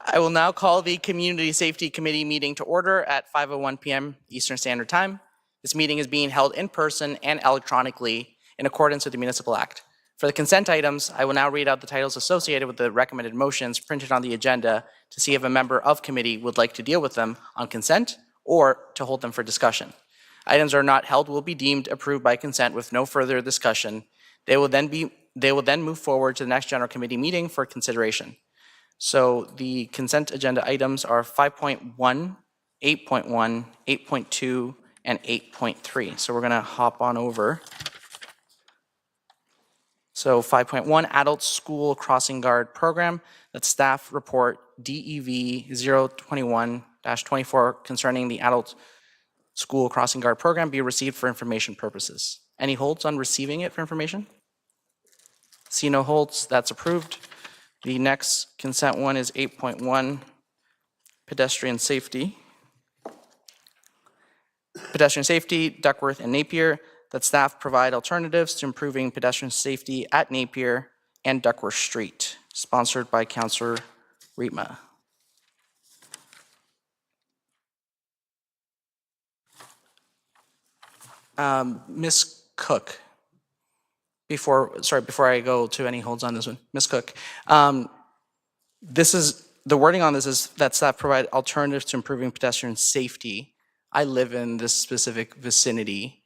I will now call the Community Safety Committee meeting to order at 5:01 p.m. Eastern Standard Time. This meeting is being held in person and electronically in accordance with the Municipal Act. For the consent items, I will now read out the titles associated with the recommended motions printed on the agenda to see if a member of committee would like to deal with them on consent or to hold them for discussion. Items are not held will be deemed approved by consent with no further discussion. They will then move forward to the next general committee meeting for consideration. So the consent agenda items are 5.1, 8.1, 8.2, and 8.3. So we're going to hop on over. So 5.1, Adult School Crossing Guard Program. That's staff report DEV 021-24 concerning the Adult School Crossing Guard Program be received for information purposes. Any holds on receiving it for information? See no holds, that's approved. The next consent one is 8.1, pedestrian safety. Pedestrian safety, Duckworth and Napier, that staff provide alternatives to improving pedestrian safety at Napier and Duckworth Street, sponsored by Councillor Rietma. Ms. Cook, before I go to any holds on this one, Ms. Cook, this is, the wording on this is that staff provide alternatives to improving pedestrian safety. I live in this specific vicinity.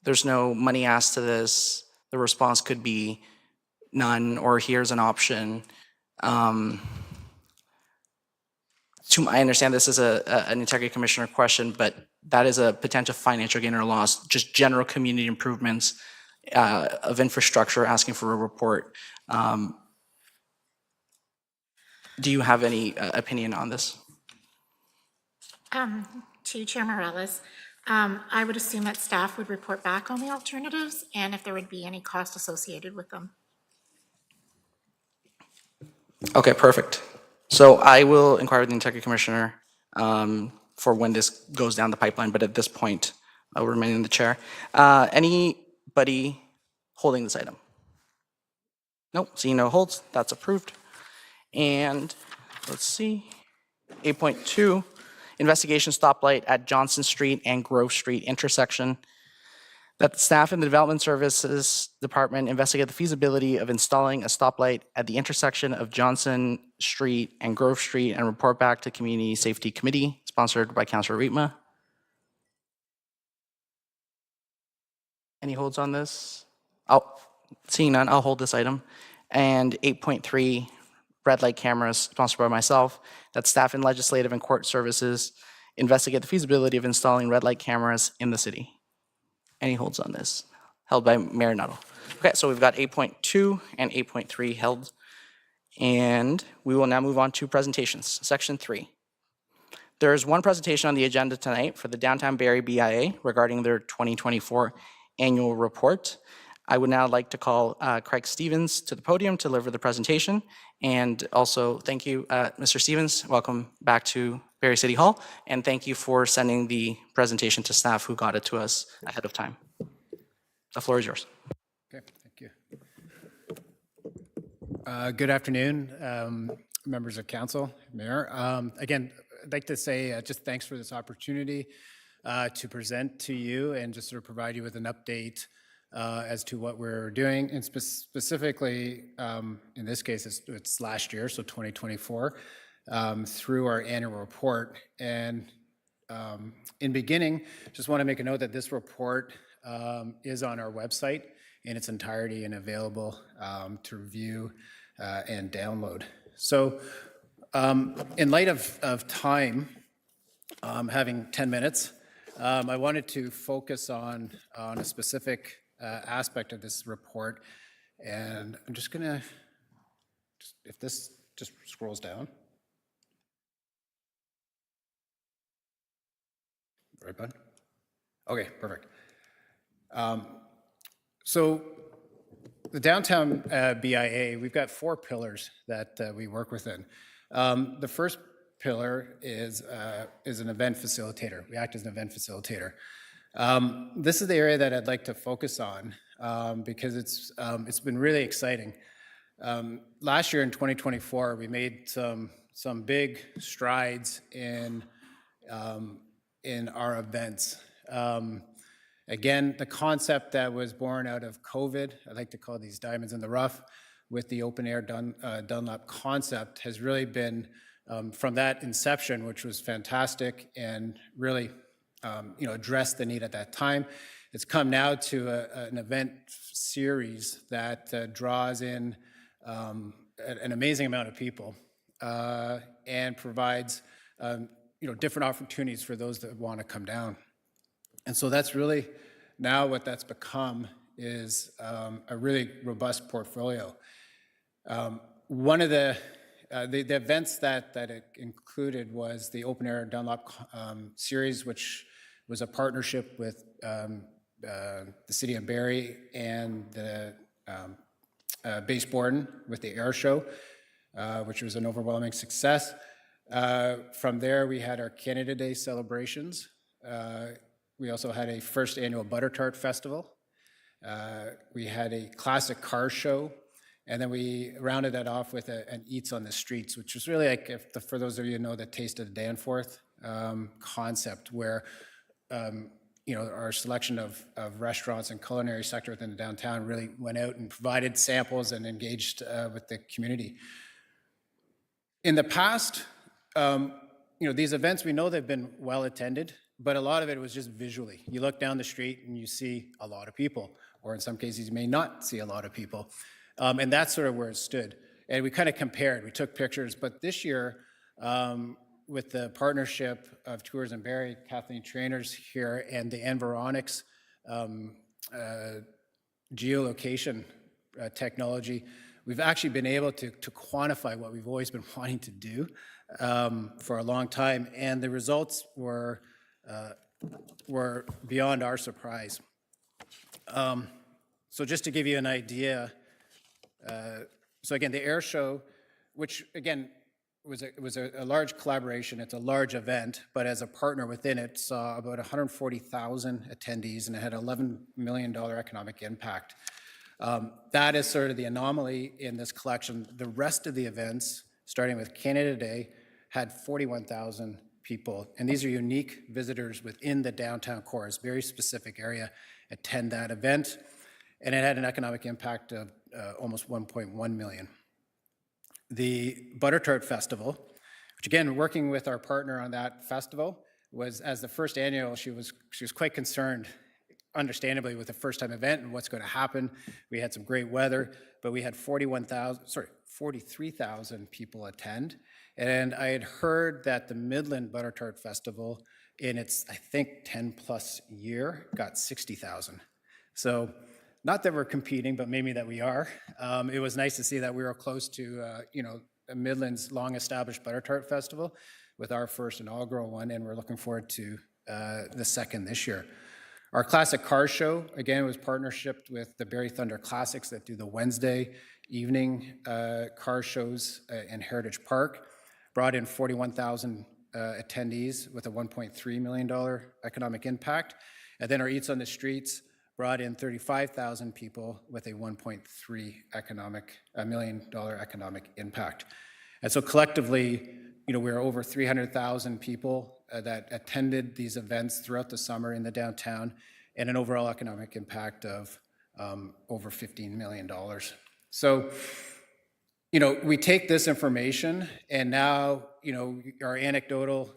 There's no money asked to this. The response could be none, or here's an option. I understand this is an integrity commissioner question, but that is a potential financial gain or loss, just general community improvements of infrastructure, asking for a report. Do you have any opinion on this? To Chair Morales, I would assume that staff would report back on the alternatives and if there would be any cost associated with them. Okay, perfect. So I will inquire with the integrity commissioner for when this goes down the pipeline, but at this point, I will remain in the chair. Anybody holding this item? Nope, seeing no holds, that's approved. And let's see, 8.2, investigation stoplight at Johnson Street and Grove Street intersection. That staff in the Development Services Department investigate the feasibility of installing a stoplight at the intersection of Johnson Street and Grove Street and report back to Community Safety Committee, sponsored by Councillor Rietma. Any holds on this? Seeing none, I'll hold this item. And 8.3, red light cameras, sponsored by myself, that staff in Legislative and Court Services investigate the feasibility of installing red light cameras in the city. Any holds on this? Held by Mayor Nuttall. Okay, so we've got 8.2 and 8.3 held. And we will now move on to presentations. Section 3. There is one presentation on the agenda tonight for the Downtown Barrie BIA regarding their 2024 annual report. I would now like to call Craig Stevens to the podium to deliver the presentation. And also, thank you, Mr. Stevens. Welcome back to Barrie City Hall. And thank you for sending the presentation to staff who got it to us ahead of time. The floor is yours. Okay, thank you. Good afternoon, members of council, Mayor. Again, I'd like to say just thanks for this opportunity to present to you and just sort of provide you with an update as to what we're doing, and specifically, in this case, it's last year, so 2024, through our annual report. And in beginning, just want to make a note that this report is on our website in its entirety and available to review and download. So in light of time, having 10 minutes, I wanted to focus on a specific aspect of this report, and I'm just gonna, if this just scrolls down. Right button? Okay, perfect. So the Downtown BIA, we've got 4 pillars that we work within. The first pillar is an event facilitator. We act as an event facilitator. This is the area that I'd like to focus on because it's been really exciting. Last year in 2024, we made some some big strides in our events. Again, the concept that was born out of COVID, I like to call these diamonds in the rough, with the open air Dunlop concept has really been from that inception, which was fantastic and really addressed the need at that time. It's come now to an event series that draws in an amazing amount of people and provides different opportunities for those that want to come down. And so that's really now what that's become is a really robust portfolio. One of the events that it included was the Open Air Dunlop series, which was a partnership with the City of Barrie and the Base Borden with the air show, which was an overwhelming success. From there, we had our Canada Day celebrations. We also had a first annual Butter Tart Festival. We had a classic car show. And then we rounded that off with an Eats on the Streets, which was really like, for those of you who know the Taste of Danforth concept, where our selection of restaurants and culinary sector within the downtown really went out and provided samples and engaged with the community. In the past, these events, we know they've been well attended, but a lot of it was just visually. You look down the street and you see a lot of people, or in some cases you may not see a lot of people. And that's sort of where it stood. And we kind of compared, we took pictures, but this year, with the partnership of Tours in Barrie, Kathleen Trainers here, and the Environics geolocation technology, we've actually been able to quantify what we've always been wanting to do for a long time, and the results were beyond our surprise. So just to give you an idea, so again, the air show, which again was a large collaboration, it's a large event, but as a partner within it, saw about 140,000 attendees and it had $11 million economic impact. That is sort of the anomaly in this collection. The rest of the events, starting with Canada Day, had 41,000 people, and these are unique visitors within the downtown core, a very specific area, attend that event, and it had an economic impact of almost 1.1 million. The Butter Tart Festival, which again, working with our partner on that festival, was as the first annual, she was quite concerned, understandably, with the first time event and what's going to happen. We had some great weather, but we had 43,000 people attend. And I had heard that the Midland Butter Tart Festival, in its, I think, 10 plus year, got 60,000. So not that we're competing, but maybe that we are. It was nice to see that we were close to, Midland's long-established Butter Tart Festival with our first inaugural one, and we're looking forward to the second this year. Our classic car show, again, was partnership with the Barrie Thunder Classics that do the Wednesday evening car shows in Heritage Park. Brought in 41,000 attendees with a $1.3 million economic impact. And then our Eats on the Streets brought in 35,000 people with a $1.3 million economic impact. And so collectively, we were over 300,000 people that attended these events throughout the summer in the downtown, and an overall economic impact of over $15 million. So, we take this information, and now, our anecdotal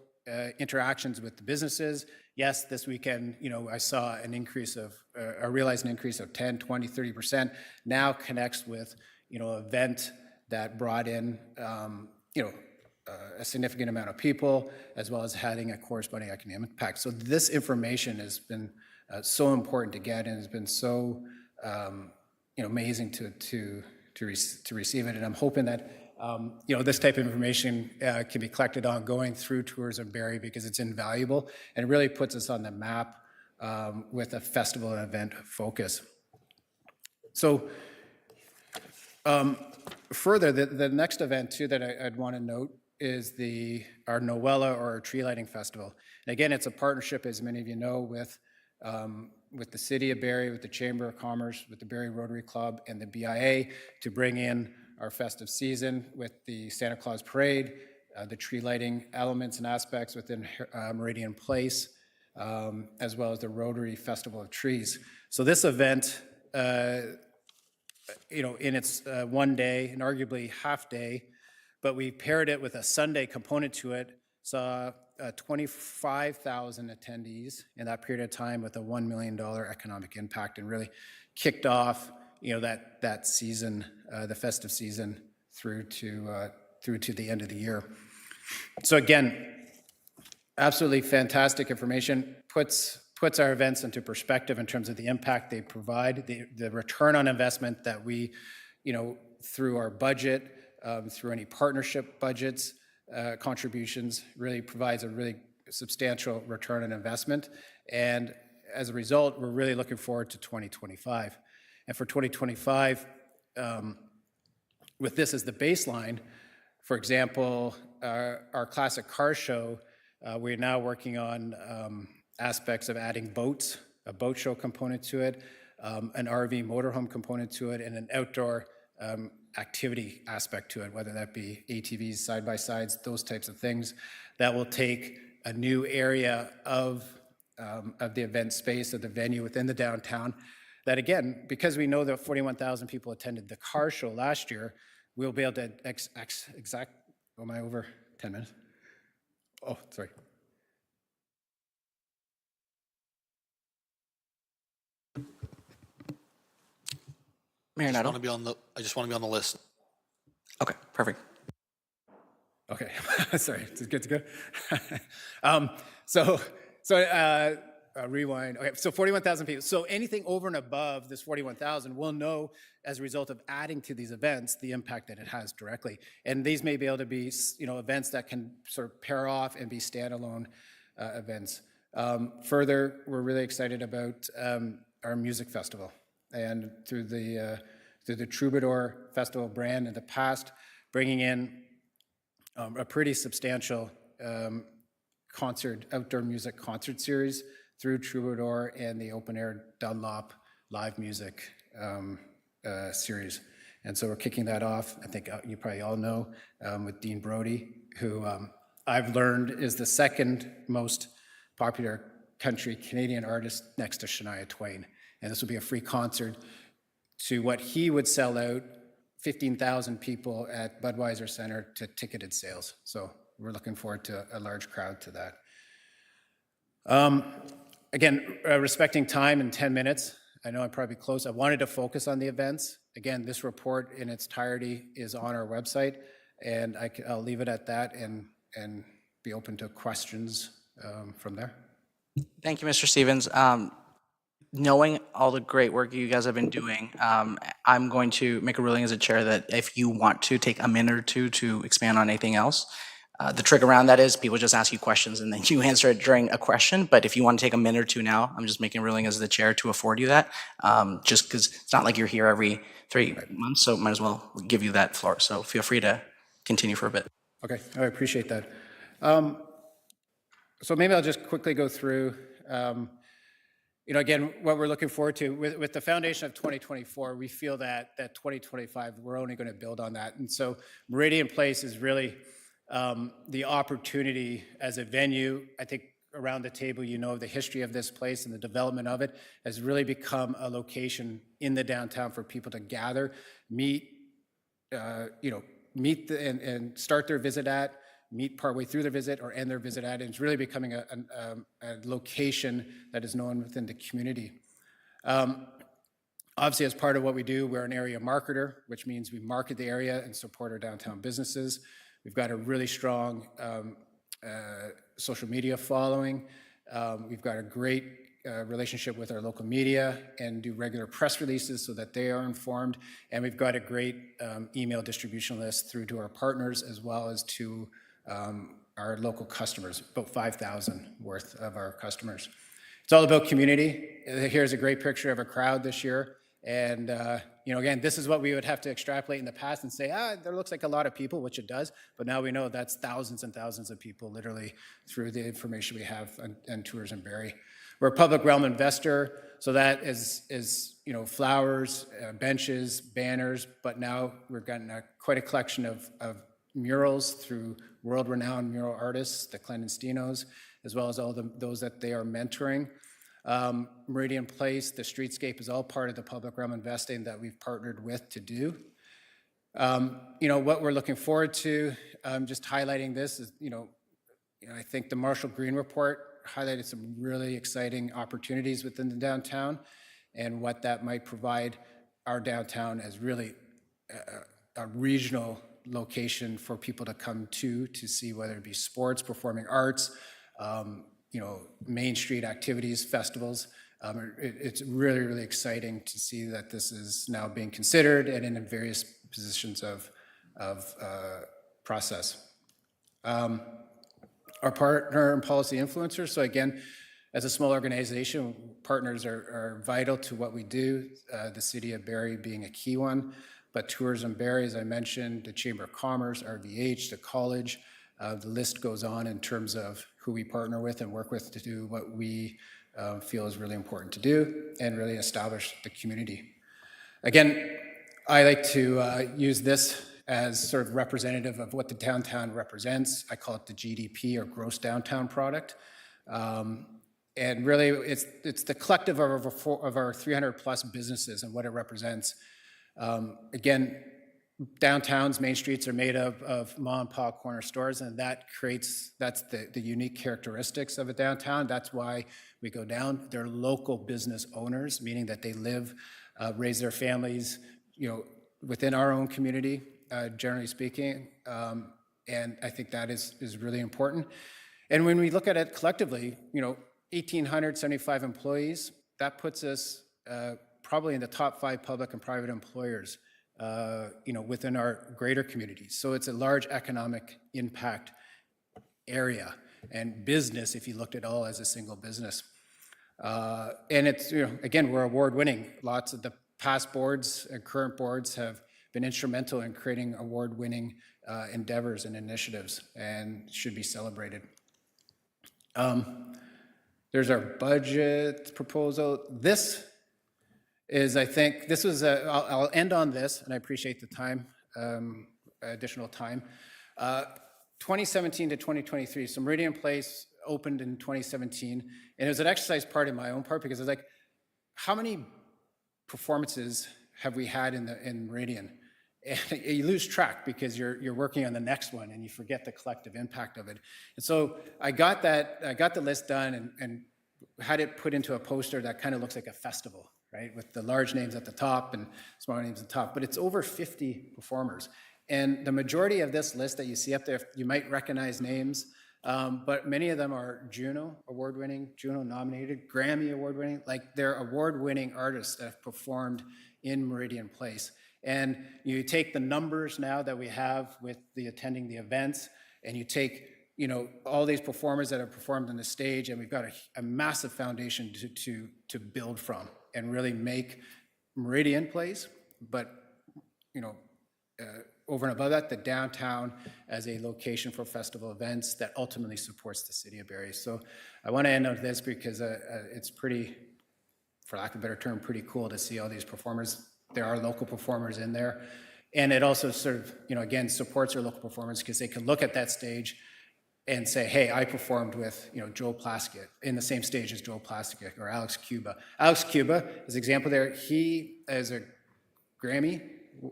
interactions with the businesses. Yes, this weekend, I saw I realized an increase of 10, 20, 30%, now connects with, an event that brought in, a significant amount of people, as well as having a corresponding economic impact. So this information has been so important to get, and has been so, amazing to receive it. And I'm hoping that, this type of information can be collected ongoing through Tours of Barrie, because it's invaluable and it really puts us on the map with a festival and event focus. So further, the next event too that I'd want to note is our Noella, or our tree lighting festival. And again, it's a partnership, as many of you know, with the City of Barrie, with the Chamber of Commerce, with the Barrie Rotary Club, and the BIA to bring in our festive season with the Santa Claus Parade, the tree lighting elements and aspects within Meridian Place, as well as the Rotary Festival of Trees. So this event, in its one day and arguably half day, but we paired it with a Sunday component to it, saw 25,000 attendees in that period of time with a $1 million economic impact, and really kicked off, that season, the festive season, through to the end of the year. So again, absolutely fantastic information, puts our events into perspective in terms of the impact they provide, the return on investment that we, through our budget, through any partnership budgets, contributions, really provides a really substantial return on investment. And as a result, we're really looking forward to 2025. And for 2025, with this as the baseline, for example, our classic car show, we're now working on aspects of adding boats, a boat show component to it, an RV motorhome component to it, and an outdoor activity aspect to it, whether that be ATVs, side-by-sides, those types of things, that will take a new area of the event space, of the venue within the downtown, that again, because we know that 41,000 people attended the car show last year, we'll be able to am I over 10 minutes? Oh, sorry. Mayor I Nettle? just want to be on the list. Okay, perfect. Okay, sorry, it's good to go. Rewind. Okay, so 41,000 people. So anything over and above this 41,000, we'll know as a result of adding to these events the impact that it has directly. And these may be able to be, events that can sort of pair off and be standalone events. Further, we're really excited about our music festival, and through the Troubadour Festival brand in the past, bringing in a pretty substantial outdoor music concert series through Troubadour and the open air Dunlop live music series. And so we're kicking that off, I think you probably all know, with Dean Brody, who I've learned is the second most popular country Canadian artist next to Shania Twain. And this will be a free concert to what he would sell out 15,000 people at Budweiser Center to ticketed sales. So we're looking forward to a large crowd to that. Again, respecting time in 10 minutes, I know I'm probably close. I wanted to focus on the events. Again, this report in its entirety is on our website, and I'll leave it at that and be open to questions from there. Thank you, Mr. Stevens. Knowing all the great work you guys have been doing, I'm going to make a ruling as a chair that if you want to take a minute or two to expand on anything else, the trick around that is people just ask you questions and then you answer it during a question. But if you want to take a minute or two now, I'm just making a ruling as the chair to afford you that, just because it's not like you're here every 3 months, so might as well give you that floor. So feel free to continue for a bit. Okay, I appreciate that. So maybe I'll just quickly go through, again, what we're looking forward to. With the foundation of 2024, we feel that 2025, we're only going to build on that. And so Meridian Place is really the opportunity as a venue. I think around the table, the history of this place and the development of it has really become a location in the downtown for people to gather, meet, and start their visit at, meet partway through their visit or end their visit at. And it's really becoming a location that is known within the community. Obviously, as part of what we do, we're an area marketer, which means we market the area and support our downtown businesses. We've got a really strong social media following. We've got a great relationship with our local media and do regular press releases so that they are informed. And we've got a great email distribution list through to our partners as well as to our local customers, about 5,000 worth of our customers. It's all about community. Here's a great picture of a crowd this year. And, again, this is what we would have to extrapolate in the past and say, there looks like a lot of people, which it does. But now we know that's thousands and thousands of people, literally, through the information we have and tours in Barrie. We're a public realm investor, so that is flowers, benches, banners. But now we've gotten quite a collection of murals through world-renowned mural artists, the Clandestinos, as well as all those that they are mentoring. Meridian Place, the streetscape is all part of the public realm investing that we've partnered with to do. What we're looking forward to, just highlighting this is, I think the Marshall Green Report highlighted some really exciting opportunities within the downtown and what that might provide our downtown as really a regional location for people to come to see, whether it be sports, performing arts, Main Street activities, festivals. It's really, really exciting to see that this is now being considered and in various positions of process. Our partner and policy influencers. So again, as a small organization, partners are vital to what we do, the City of Barrie being a key one, but Tourism Barrie, as I mentioned, the Chamber of Commerce, RVH, the college, the list goes on in terms of who we partner with and work with to do what we feel is really important to do and really establish the community. Again, I like to use this as sort of representative of what the downtown represents. I call it the GDP, or gross downtown product. And really, it's the collective of our 300 plus businesses and what it represents. Again, downtowns, main streets are made of mom and pop corner stores, and that's the unique characteristics of a downtown. That's why we go down. They're local business owners, meaning that they live, raise their families, within our own community, generally speaking. And I think that is really important. And when we look at it collectively, 1,875 employees, that puts us probably in the top 5 public and private employers, within our greater community. So it's a large economic impact area and business if you looked at all as a single business. And it's, again, we're award-winning. Lots of the past boards and current boards have been instrumental in creating award-winning endeavors and initiatives and should be celebrated. There's our budget proposal. This is, I think, I'll end on this, and I appreciate the time, additional time. 2017 to 2023, so Meridian Place opened in 2017, and it was an exercise part in my own part because I was like, how many performances have we had in Meridian? And you lose track because you're working on the next one and you forget the collective impact of it. And so I got the list done and had it put into a poster that kind of looks like a festival, right? With the large names at the top and small names at the top, but it's over 50 performers. And the majority of this list that you see up there, you might recognize names, but many of them are Juno award-winning, Juno nominated, Grammy award-winning, like they're award-winning artists that have performed in Meridian Place. And you take the numbers now that we have with the attending the events, and you take all these performers that have performed on the stage, and we've got a massive foundation to build from and really make Meridian Place, but over and above that, the downtown as a location for festival events that ultimately supports the City of Barrie. So I want to end on this because it's pretty, for lack of a better term, pretty cool to see all these performers. There are local performers in there. And it also sort of, again, supports our local performers because they can look at that stage and say, hey, I performed with, Joel Plaskett in the same stage as Joel Plaskett or Alex Cuba. Alex Cuba, as an example there, he is a Grammy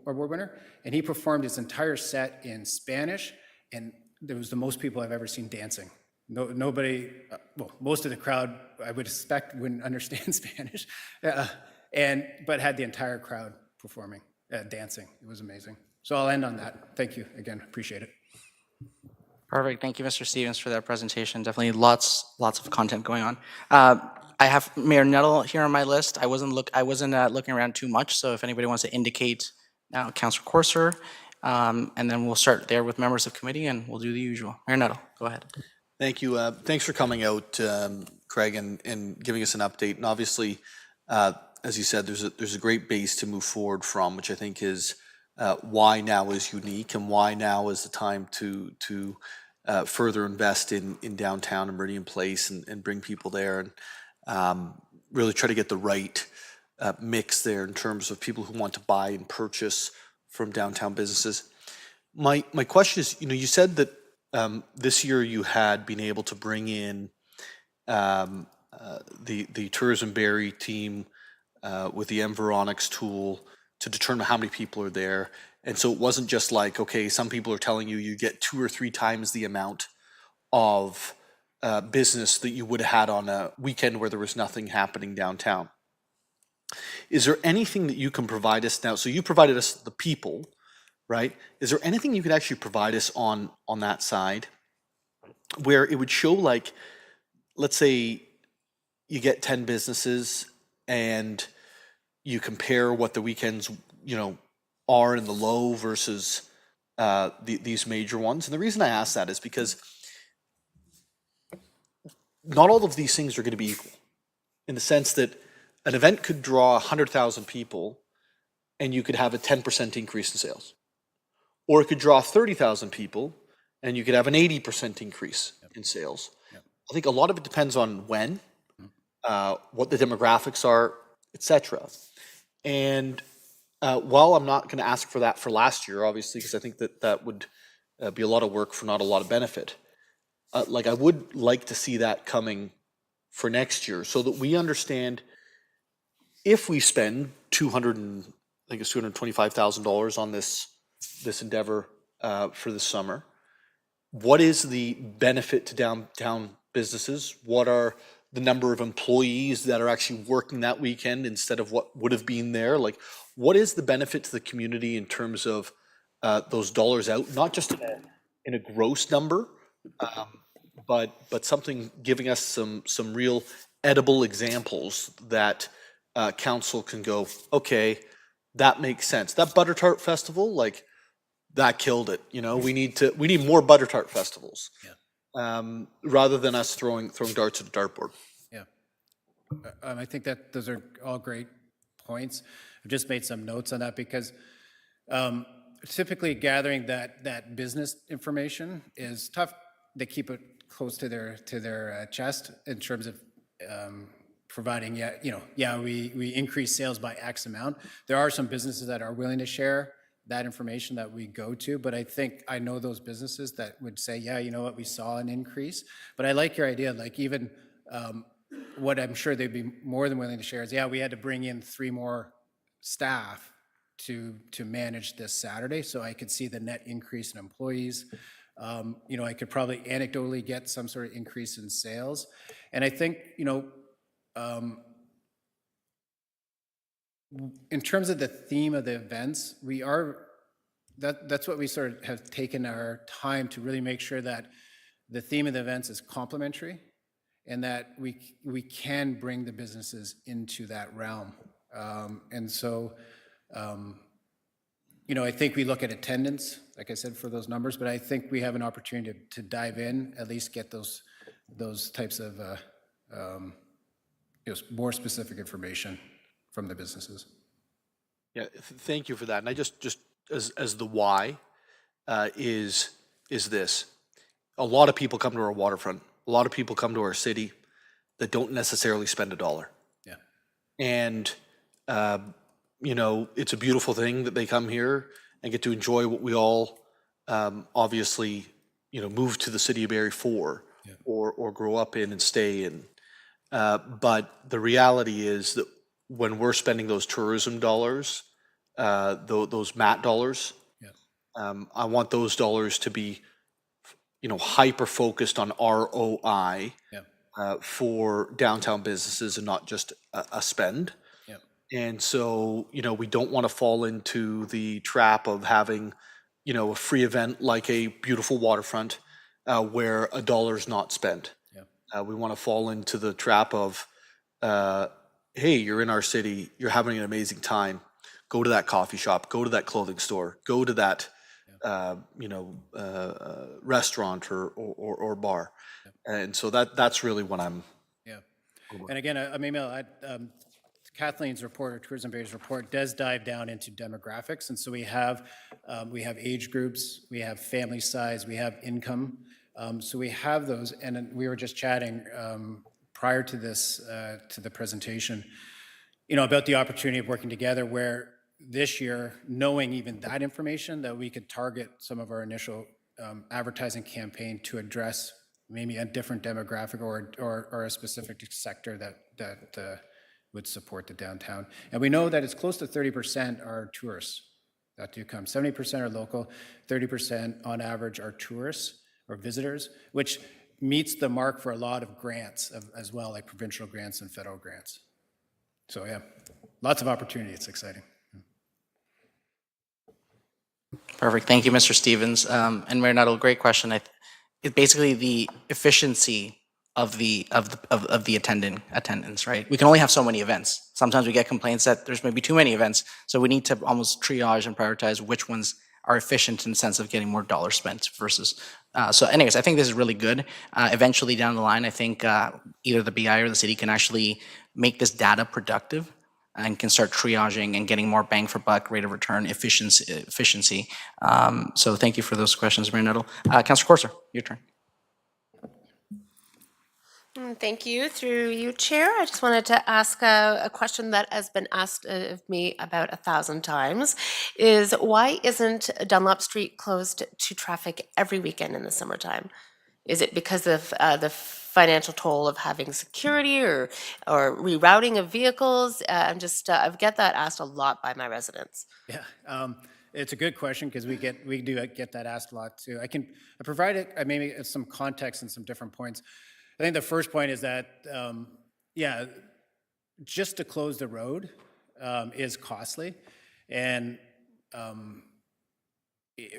award winner, and he performed his entire set in Spanish, and there was the most people I've ever seen dancing. Nobody, most of the crowd, I would expect, wouldn't understand Spanish, but had the entire crowd performing, dancing. It was amazing. So I'll end on that. Thank you again. Appreciate it. Perfect. Thank you, Mr. Stevens, for that presentation. Definitely lots of content going on. I have Mayor Nettle here on my list. I wasn't looking around too much, so if anybody wants to indicate now, Councilor Corser, and then we'll start there with members of committee, and we'll do the usual. Mayor Nettle, go ahead. Thank you. Thanks for coming out, Craig, and giving us an update. And obviously, as you said, there's a great base to move forward from, which I think is why now is unique and why now is the time to further invest in downtown and Meridian Place and bring people there and really try to get the right mix there in terms of people who want to buy and purchase from downtown businesses. My question is, you said that this year you had been able to bring in the Tourism Barrie team with the Environics tool to determine how many people are there. And so it wasn't just like, okay, some people are telling you you get 2 or 3 times the amount of business that you would have had on a weekend where there was nothing happening downtown. Is there anything that you can provide us now? So you provided us the people, right? Is there anything you could actually provide us on that side where it would show, like, let's say you get 10 businesses and you compare what the weekends, are in the low versus these major ones. And the reason I ask that is because not all of these things are going to be equal, in the sense that an event could draw 100,000 people and you could have a 10% increase in sales. Or it could draw 30,000 people and you could have an 80% increase in sales. I think a lot of it depends on when, what the demographics are, etc. And while I'm not going to ask for that for last year, obviously, because I think that would be a lot of work for not a lot of benefit, like I would like to see that coming for next year so that we understand if we spend $225,000 on this endeavor for the summer, what is the benefit to downtown businesses? What are the number of employees that are actually working that weekend instead of what would have been there? Like, what is the benefit to the community in terms of those dollars out, not just in a gross number, but something giving us some real edible examples that council can go, okay, that makes sense. That butter tart festival, like, that killed it. We need more butter tart festivals, rather than us throwing darts at a dartboard. Yeah. I think that those are all great points. I've just made some notes on that because typically gathering that business information is tough. They keep it close to their chest in terms of providing, we increase sales by X amount. There are some businesses that are willing to share that information that we go to, but I know those businesses that would say, yeah, you know what, we saw an increase. But I like your idea, like even what I'm sure they'd be more than willing to share is, we had to bring in 3 more staff to manage this Saturday, so I could see the net increase in employees. I could probably anecdotally get some sort of increase in sales. And I think, in terms of the theme of the events, that's what we sort of have taken our time to really make sure that the theme of the events is complementary and that we can bring the businesses into that realm. And so, I think we look at attendance, like I said, for those numbers, but I think we have an opportunity to dive in, at least get those types of more specific information from the businesses. Yeah, thank you for that. And I just as the why is this. A lot of people come to our waterfront. A lot of people come to our city that don't necessarily spend $1. Yeah. And it's a beautiful thing that they come here and get to enjoy what we all obviously move to the City of Barrie for, or grow up in and stay in. But the reality is that when we're spending those tourism dollars, those MAT dollars, I want those dollars to be, hyper focused on ROI for downtown businesses and not just a spend. And so, we don't want to fall into the trap of having, a free event like a beautiful waterfront where $1 not spent. We want to fall into the trap of, hey, you're in our city, you're having an amazing time. Go to that coffee shop, go to that clothing store, go to that, restaurant or bar. And so that's really what I'm. Yeah. And again, Kathleen's report, or Tourism Barrie's report, does dive down into demographics. And so we have age groups, we have family size, we have income. So we have those, and we were just chatting prior to this, to the presentation, about the opportunity of working together where this year, knowing even that information, that we could target some of our initial advertising campaign to address maybe a different demographic or a specific sector that would support the downtown. And we know that it's close to 30% are tourists that do come. 70% are local, 30% on average are tourists or visitors, which meets the mark for a lot of grants as well, like provincial grants and federal grants. So yeah, lots of opportunity. It's exciting. Perfect. Thank you, Mr. Stevens. And Mayor Nuttall, great question. It's basically the efficiency of the attendance, right? We can only have so many events. Sometimes we get complaints that there's maybe too many events, so we need to almost triage and prioritize which ones are efficient in the sense of getting more dollars spent versus. So, anyways, I think this is really good. Eventually, down the line, I think either the BI or the city can actually make this data productive and can start triaging and getting more bang for buck, rate of return, efficiency. So thank you for those questions, Mayor Nuttall. Councillor Corser, your turn. Thank you. Through you, Chair. I just wanted to ask a question that has been asked of me about 1,000 times, is why isn't Dunlop Street closed to traffic every weekend in the summertime? Is it because of the financial toll of having security or rerouting of vehicles? I get that asked a lot by my residents. Yeah, it's a good question because we do get that asked a lot too. I provide maybe some context and some different points. I think the first point is that, yeah, just to close the road is costly. And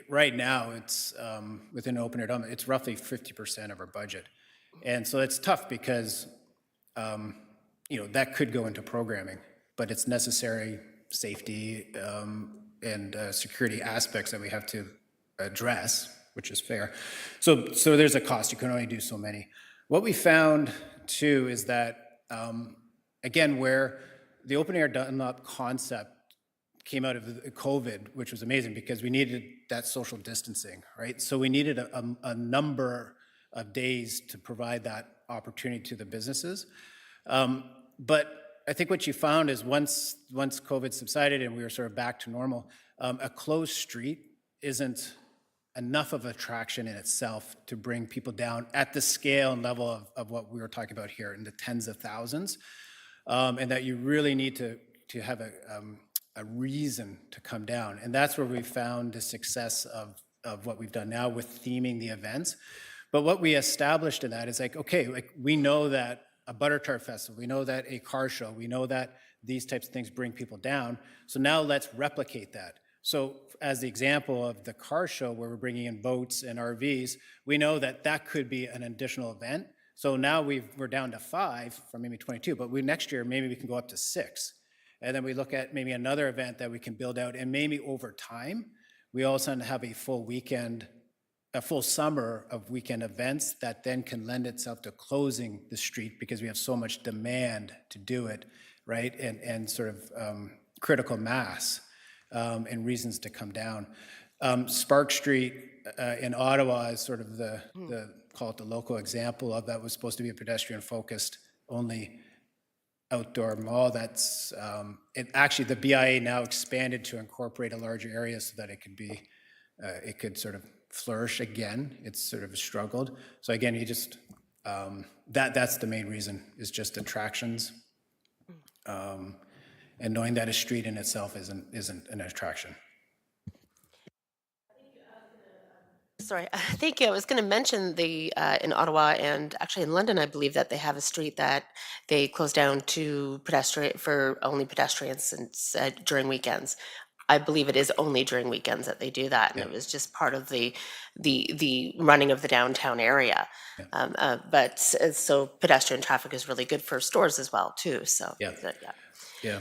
right now, it's within open air development, it's roughly 50% of our budget. And so it's tough because, that could go into programming, but it's necessary safety and security aspects that we have to address, which is fair. So there's a cost. You can only do so many. What we found, too, is that, again, where the open air Dunlop concept came out of the COVID, which was amazing because we needed that social distancing, right? So we needed a number of days to provide that opportunity to the businesses. But I think what you found is once COVID subsided and we were sort of back to normal, a closed street isn't enough of attraction in itself to bring people down at the scale and level of what we were talking about here in the tens of thousands, and that you really need to have a reason to come down. And that's where we found the success of what we've done now with theming the events. But what we established in that is we know that a butter tart festival, we know that a car show, we know that these types of things bring people down. So now let's replicate that. So as the example of the car show where we're bringing in boats and RVs, we know that could be an additional event. So now we're down to 5 from maybe 22, but next year maybe we can go up to 6. And then we look at maybe another event that we can build out, and maybe over time, we all of a sudden have a full summer of weekend events that then can lend itself to closing the street because we have so much demand to do it, right? And sort of critical mass. And reasons to come down. Spark Street in Ottawa is sort of call it the local example of that was supposed to be a pedestrian-focused only outdoor mall. That's actually the BIA now expanded to incorporate a larger area so that it could sort of flourish again. It's sort of struggled. So again, that's the main reason is just attractions. And knowing that a street in itself isn't an attraction. Sorry, thank you. I was going to mention in Ottawa and actually in London, I believe that they have a street that they close down to for only pedestrians during weekends. I believe it is only during weekends that they do that, and it was just part of the running of the downtown area. Yeah. So pedestrian traffic is really good for stores as well too. So Yeah.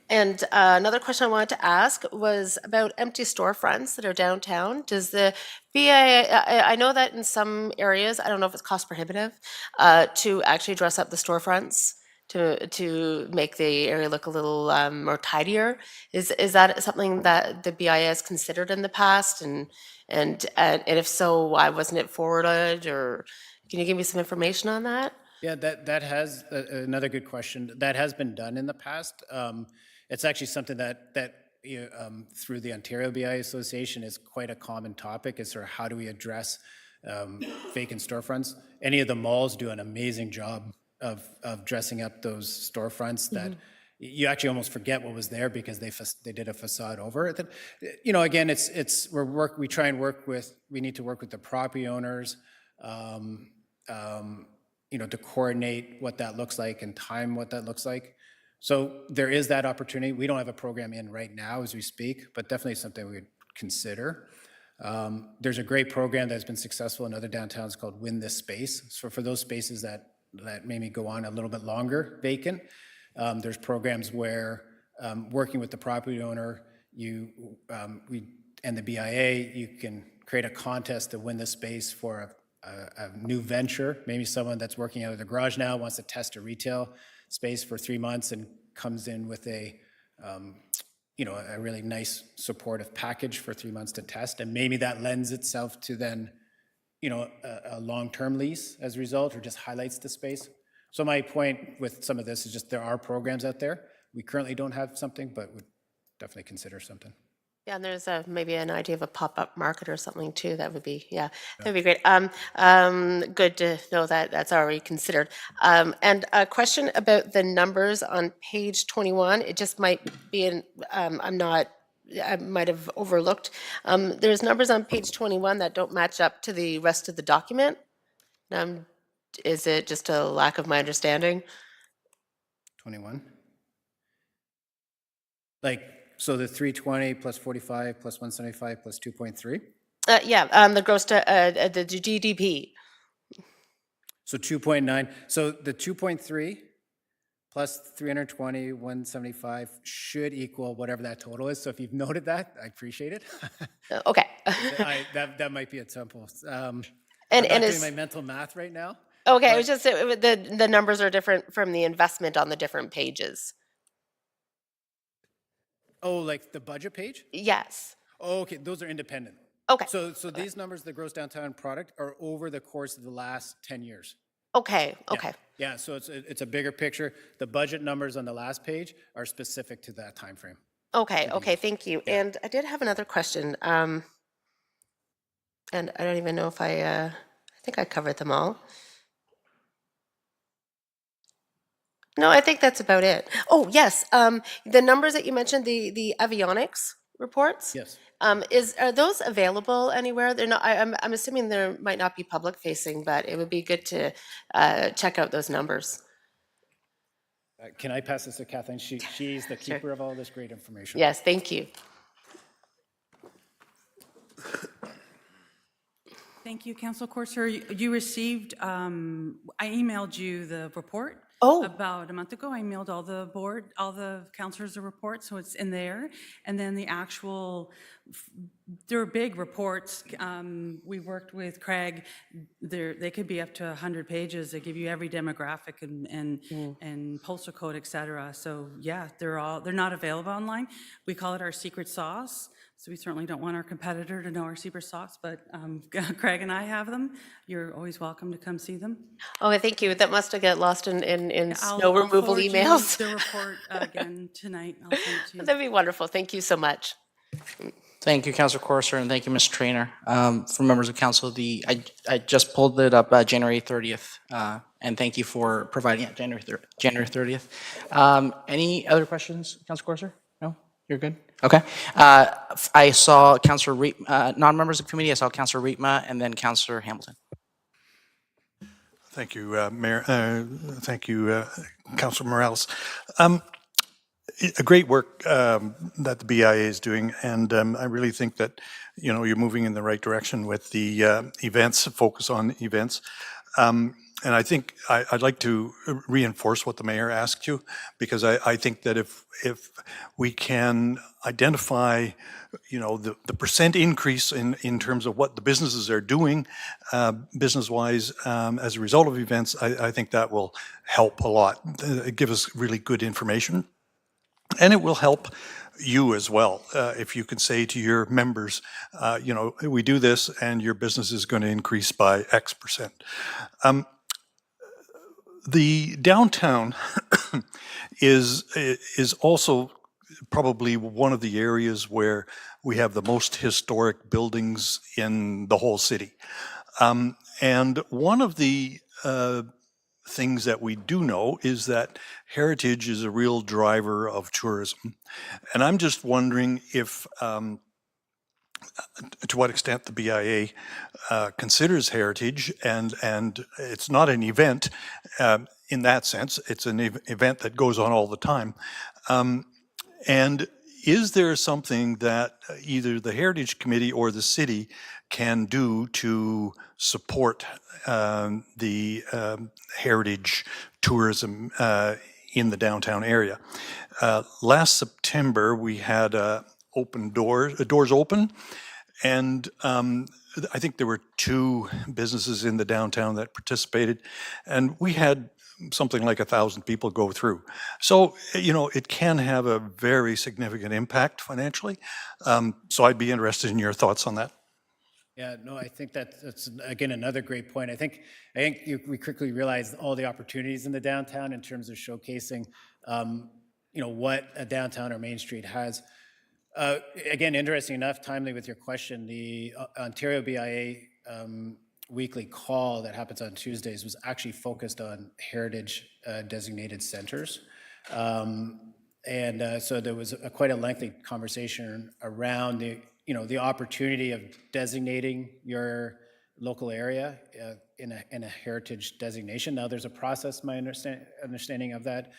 And another question I wanted to ask was about empty storefronts that are downtown. Does the BIA, I know that in some areas, I don't know if it's cost prohibitive, to actually dress up the storefronts to make the area look a little more tidier. Is that something that the BIA has considered in the past? And if so, why wasn't it forwarded? Or can you give me some information on that? Yeah, that has another good question. That has been done in the past. It's actually something that through the Ontario BI Association is quite a common topic, is sort of how do we address vacant storefronts. Any of the malls do an amazing job of dressing up those storefronts that you actually almost forget what was there because they did a facade over it. Again, we try and we need to work with the property owners, to coordinate what that looks like and time what that looks like. So there is that opportunity. We don't have a program in right now as we speak, but definitely something we would consider. There's a great program that's been successful in other downtowns called Win This Space. So for those spaces that maybe go on a little bit longer vacant, there's programs where working with the property owner, and the BIA, you can create a contest to win the space for a new venture. Maybe someone that's working out of the garage now wants to test a retail space for 3 months and comes in with a really nice supportive package for 3 months to test. And maybe that lends itself to then, a long-term lease as a result, or just highlights the space. So my point with some of this is just there are programs out there. We currently don't have something, but would definitely consider something. Yeah, and there's maybe an idea of a pop-up market or something too. That would be, that'd be great. Good to know that that's already considered. And a question about the numbers on page 21. It just might be I might have overlooked. There's numbers on page 21 that don't match up to the rest of the document. Is it just a lack of my understanding? 21. So the 320 plus 45 plus 175 plus 2.3? The gross to the GDP. So 2.9. So the 2.3 plus 320, 175 should equal whatever that total is. So if you've noted that, I appreciate it. Okay. That might be a temple. And I'm not is doing my mental math right now. okay. It was just the numbers are different from the investment on the different pages. Oh, like the budget page? Yes. Oh, okay, those are independent. Okay. So these numbers, the gross downtown product, are over the course of the last 10 years. Okay. Okay. Yeah, so it's a bigger picture. The budget numbers on the last page are specific to that time frame. Okay. Okay. Thank you. And I did have another question. And I don't even know if I think I covered them all. No, I think that's about it. Oh, yes. The numbers that you mentioned, the avionics reports. Yes. Are those available anywhere? They're not. I'm assuming they might not be public facing, but it would be good to check out those numbers. Can I pass this to Kathleen? She's the keeper of all this great information. Yes, thank you. Thank you, Council Corser. You received, I emailed you the report. Oh. About a month ago. I emailed all the councilors a report, so it's in there. And then the actual, they're big reports. We worked with Craig. They could be up to 100 pages. They give you every demographic and postal code, et cetera. So yeah, they're not available online. We call it our secret sauce. So we certainly don't want our competitor to know our secret sauce, but Craig and I have them. You're always welcome to come see them. Oh, thank you. That must have got lost in snow I'll removal forward you emails. the report again tonight. I'll send it to you. That'd be wonderful. Thank you so much. Thank you, Councilor Corser, and thank you, Mr. Trainer. For members of council, I just pulled it up January 30th, and thank you for providing it January 30th. Any other questions, Councilor Corser? No? You're good? Okay. I saw Councilor non-members of committee, I saw Councilor Rietma and then Councilor Hamilton. Thank you, Mayor. Thank you, Councilor Morales. A great work that the BIA is doing, and I really think that you're moving in the right direction with the events, focus on events. And I think I'd like to reinforce what the mayor asked you, because I think that if we can identify, the percent increase in terms of what the businesses are doing, business-wise, as a result of events, I think that will help a lot. Give us really good information, and it will help you as well. If you can say to your members, we do this, and your business is going to increase by X percent. The downtown is also probably one of the areas where we have the most historic buildings in the whole city. And one of the things that we do know is that heritage is a real driver of tourism. And I'm just wondering if, to what extent the BIA considers heritage, and it's not an event in that sense, it's an event that goes on all the time. And is there something that either the Heritage Committee or the city can do to support the heritage tourism in the downtown area? Last September, we had doors open, and I think there were 2 businesses in the downtown that participated, and we had something like 1,000 people go through. So, it can have a very significant impact financially. So I'd be interested in your thoughts on that. Yeah, no, I think that's again another great point. I think we quickly realized all the opportunities in the downtown in terms of showcasing, what a downtown or Main Street has. Again, interesting enough, timely with your question, the Ontario BIA weekly call that happens on Tuesdays was actually focused on heritage designated centers. So there was quite a lengthy conversation around the opportunity of designating your local area in a heritage designation. Now there's a process, my understanding of that,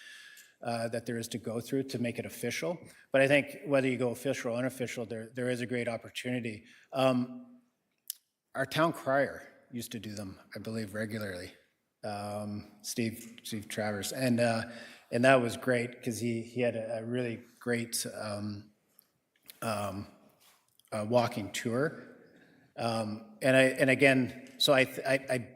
that there is to go through to make it official. But I think whether you go official or unofficial, there is a great opportunity. Our town crier used to do them, I believe, regularly. Steve Travers, and that was great because he had a really great walking tour. And again, so I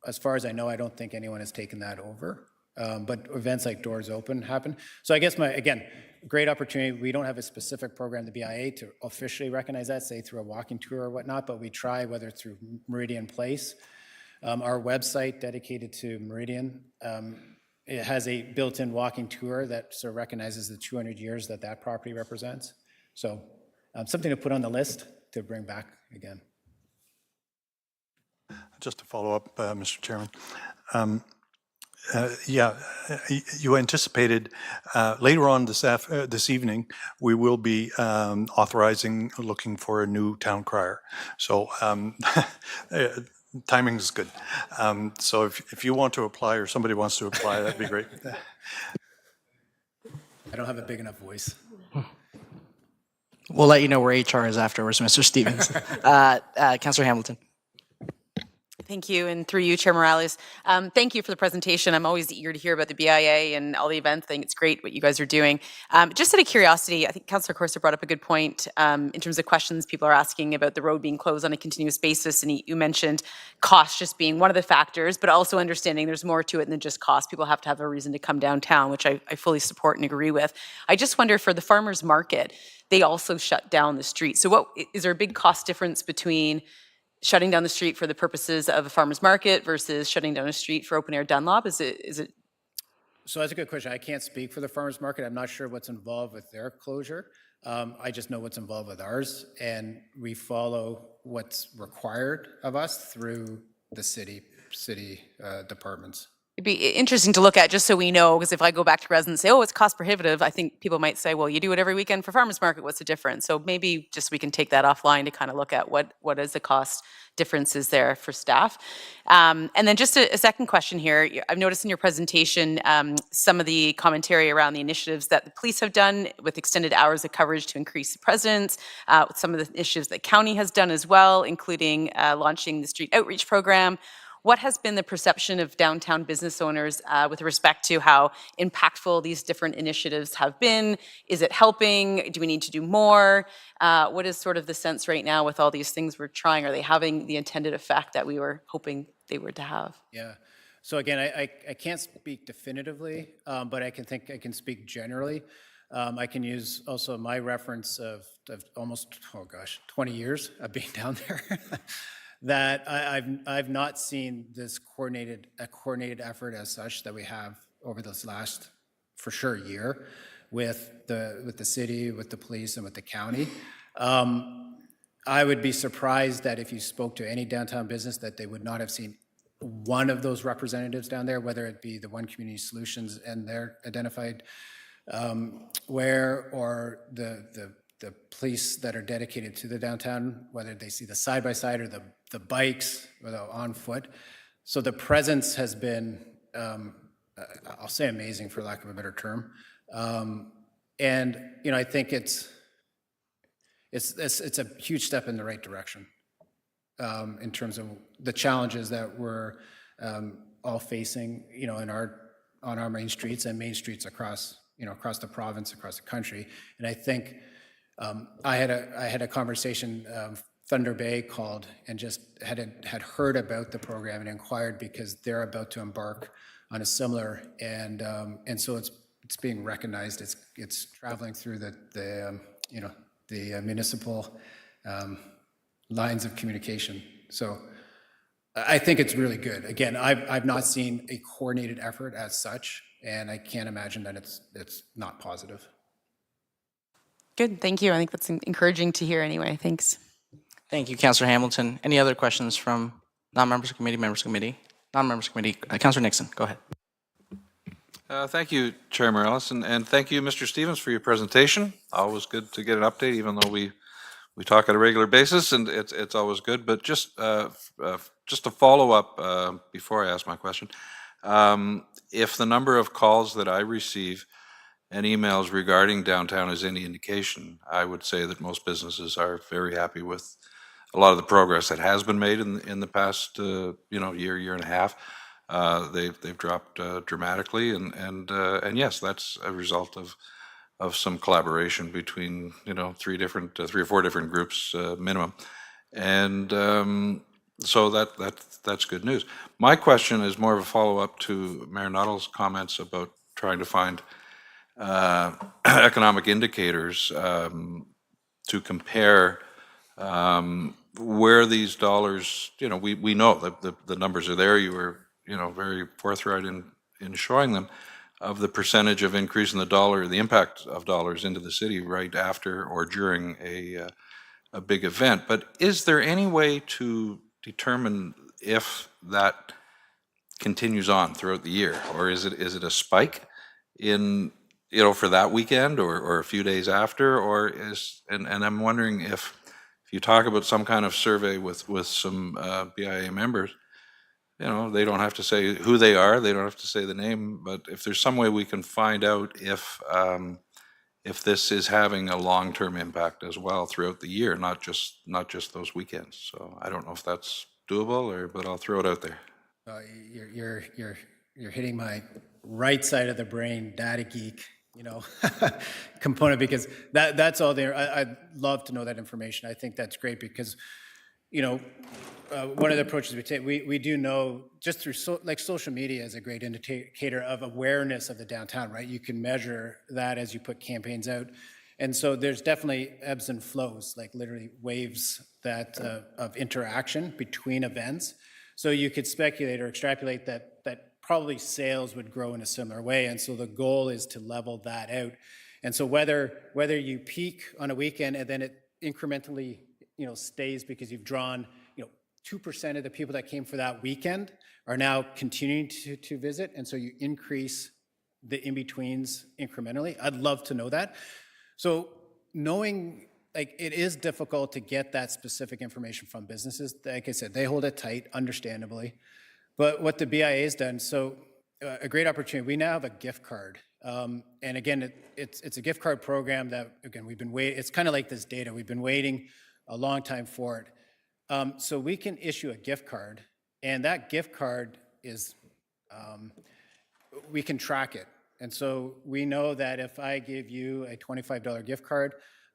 as far as I know, I don't think anyone has taken that over. But events like Doors Open happen. So I guess again, great opportunity. We don't have a specific program, the BIA, to officially recognize that, say through a walking tour or whatnot, but we try, whether it's through Meridian Place. Our website dedicated to Meridian, it has a built-in walking tour that sort of recognizes the 200 years that property represents. So something to put on the list to bring back again. Just to follow up, Mr. Chairman. You anticipated later on this evening, we will be looking for a new town crier. So timing is good. So if you want to apply or somebody wants to apply, that'd be great. I don't have a big enough voice. We'll let you know where HR is afterwards, Mr. Stevens. Councillor Hamilton. Thank you, and through you, Chair Morales. Thank you for the presentation. I'm always eager to hear about the BIA and all the events. I think it's great what you guys are doing. Just out of curiosity, I think Councillor Corsa brought up a good point in terms of questions people are asking about the road being closed on a continuous basis, and you mentioned cost just being one of the factors, but also understanding there's more to it than just cost. People have to have a reason to come downtown, which I fully support and agree with. I just wonder, for the farmers market, they also shut down the street. So is there a big cost difference between shutting down the street for the purposes of a farmer's market versus shutting down a street for open air Dunlop? Is it? So that's a good question. I can't speak for the farmer's market. I'm not sure what's involved with their closure. I just know what's involved with ours, and we follow what's required of us through the city departments. It'd be interesting to look at, just so we know, because if I go back to residents and say, oh, it's cost prohibitive, I think people might say, well, you do it every weekend for farmers market, what's the difference? So maybe just we can take that offline to kind of look at what is the cost differences there for staff. And then just a second question here. I've noticed in your presentation some of the commentary around the initiatives that the police have done with extended hours of coverage to increase the presence, with some of the initiatives that county has done as well, including launching the street outreach program. What has been the perception of downtown business owners with respect to how impactful these different initiatives have been? Is it helping? Do we need to do more? What is sort of the sense right now with all these things we're trying? Are they having the intended effect that we were hoping they were to have? Yeah. So again, I can't speak definitively, but I can speak generally. I can use also my reference of almost, 20 years of being down there. That I've not seen this coordinated effort as such that we have over this last, for sure, year, with the city, with the police, and with the county. I would be surprised that if you spoke to any downtown business that they would not have seen one of those representatives down there, whether it be the One Community Solutions and their identified where, or the police that are dedicated to the downtown, whether they see the side-by-side or the bikes or the on foot. So the presence has been, I'll say amazing for lack of a better term. And, you know, I think it's a huge step in the right direction in terms of the challenges that we're all facing, you know, on our main streets and main streets across, you know, across the province, across the country. And I think I had a conversation. Thunder Bay called and just had heard about the program and inquired because they're about to embark on a similar, and so it's being recognized. It's traveling through the municipal lines of communication. So I think it's really good. Again, I've not seen a coordinated effort as such, and I can't imagine that it's not positive. Good, thank you. I think that's encouraging to hear anyway. Thanks. Thank you, Councillor Hamilton. Any other questions from non-members of committee, members of committee? Non-members of committee, Councillor Nixon, go ahead. Thank you, Chair Morales, and thank you, Mr. Stevens, for your presentation. Always good to get an update, even though we talk on a regular basis, and it's always good. But just a follow up before I ask my question, if the number of calls that I receive and emails regarding downtown is any indication, I would say that most businesses are very happy with a lot of the progress that has been made in the past year and a half. They've dropped dramatically, and yes, that's a result of some collaboration between three or four different groups minimum, and so that's good news. My question is more of a follow up to Mayor Nuttall's comments about trying to find economic indicators to compare where these dollars. We know that the numbers are there. You were very forthright in showing them, of the percentage of increase in the dollar, the impact of dollars into the city right after or during a big event. But is there any way to determine if that continues on throughout the year, or is it a spike in for that weekend or a few days after, and I'm wondering if you talk about some kind of survey with some BIA members. They don't have to say who they are, they don't have to say the name, but if there's some way we can find out if this is having a long-term impact as well throughout the year, not just those weekends. So I don't know if that's doable, but I'll throw it out there. You're hitting my right side of the brain, data geek, component, because that's all there. I'd love to know that information. I think that's great because, one of the approaches we take, we do know just through social media is a great indicator of awareness of the downtown, right? You can measure that as you put campaigns out. And so there's definitely ebbs and flows, like literally waves of interaction between events. So you could speculate or extrapolate that probably sales would grow in a similar way. And so the goal is to level that out. And so whether you peak on a weekend and then it incrementally stays because you've drawn 2% of the people that came for that weekend are now continuing to visit, and so you increase the in-betweens incrementally. I'd love to know that. So knowing, it is difficult to get that specific information from businesses. Like I said, they hold it tight, understandably. But what the BIA has done, so a great opportunity. We now have a gift card. And again, it's a gift card program that, again, we've been waiting. It's kind of like this data. We've been waiting a long time for it. So we can issue a gift card, and that gift card is, we can track it. And so we know that if I give you a $25 gift card,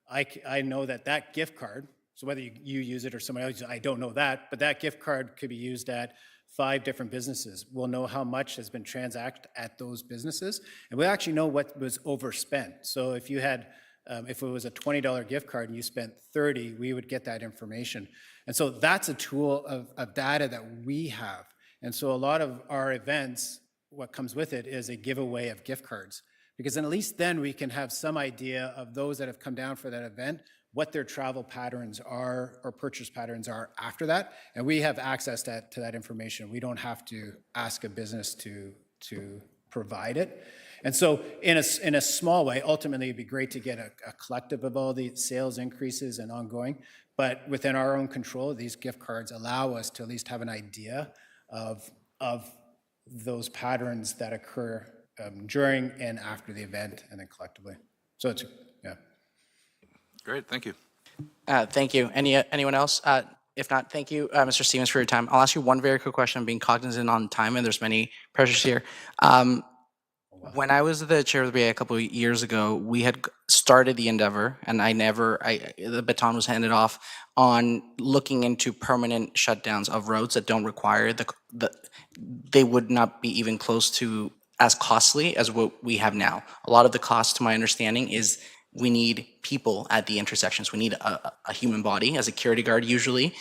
I know that gift card, so whether you use it or somebody else, I don't know that, but that gift card could be used at 5 different businesses. We'll know how much has been transacted at those businesses, and we'll actually know what was overspent. So if you had, if it was a $20 gift card and you spent $30, we would get that information. And so that's a tool of data that we have. And so a lot of our events, what comes with it is a giveaway of gift cards, Because then at least then we can have some idea of those that have come down for that event, what their travel patterns are or purchase patterns are after that. And we have access to that information. We don't have to ask a business to provide it. And so in a small way, ultimately, it'd be great to get a collective of all the sales increases and ongoing. But within our own control, these gift cards allow us to at least have an idea of those patterns that occur during and after the event, and then collectively. So it's, yeah. Great, thank you. Thank you. Anyone else? If not, thank you, Mr. Stevens, for your time. I'll ask you one very quick question. I'm being cognizant on time, and there's many pressures here. When I was the chair of the BA a couple of years ago, we had started the endeavor, and the baton was handed off on looking into permanent shutdowns of roads that don't require they would not be even close to as costly as what we have now. A lot of the cost, to my understanding, is we need people at the intersections. We need a human body, a security guard usually,